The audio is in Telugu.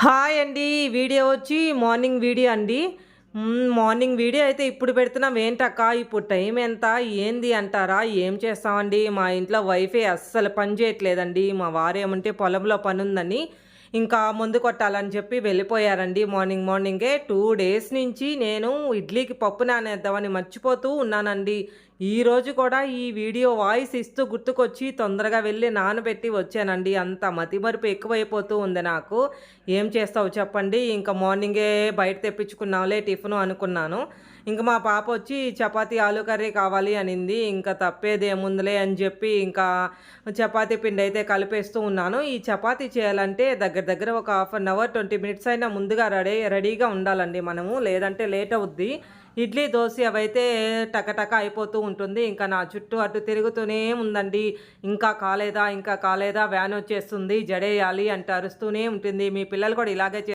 హాయ్ అండి. ఈ వీడియో వచ్చి మార్నింగ్ వీడియో అండి. మార్నింగ్ వీడియో అయితే ఇప్పుడు పెడుతున్నాం. ఏంటక్క ఇప్పుడు టైం ఎంత? ఏంది అంటారా? ఏం చేస్తామండి, మా ఇంట్లో వైఫై అస్సలు పని చేయట్లేదండి. మా వారేమంటే పొలంలో పనుందని ఇంకా ముందు కొట్టాలని చెప్పి వెళ్ళిపోయారండి మార్నింగే. 2 డేస్ నుంచి నేను ఇడ్లీకి పప్పు నానేద్దామని మర్చిపోతూ ఉన్నానండి. ఈరోజు కూడా ఈ వీడియో వాయిస్ ఇస్తూ గుర్తుకొచ్చి తొందరగా వెళ్ళి నానబెట్టి వచ్చానండి. అంత మతిమరుపు ఎక్కువైపోతూ ఉంది నాకు. ఏం చేస్తావు చెప్పండి. ఇంకా మార్నింగే బయట తెప్పించుకున్నాంలే టిఫిను అనుకున్నాను. ఇంక మా పాప వచ్చి చపాతీ ఆలు కర్రీ కావాలి అనింది. ఇంకా తప్పేదేముందిలే అని చెప్పి ఇంకా చపాతీ పిండి అయితే కలిపేస్తూ ఉన్నాను. ఈ చపాతీ చేయాలంటే దగ్గర దగ్గర ఒక హాఫ్ అన్ అవర్ 20 మినిట్స్ అయినా ముందుగా రెడీగా ఉండాలండి మనము. లేదంటే లేట్ అవుద్ది. ఇడ్లీ, దోస అవైతే టకటక అయిపోతూ ఉంటుంది. ఇంకా నా చుట్టూ అటు తిరుగుతూనే ఉందండి. ఇంకా కాలేదా, ఇంకా కాలేదా, వ్యాన్ వచ్చేస్తుంది, జడేయాలి అంటే అరుస్తూనే ఉంటుంది. మీ పిల్లలు కూడా ఇలాగే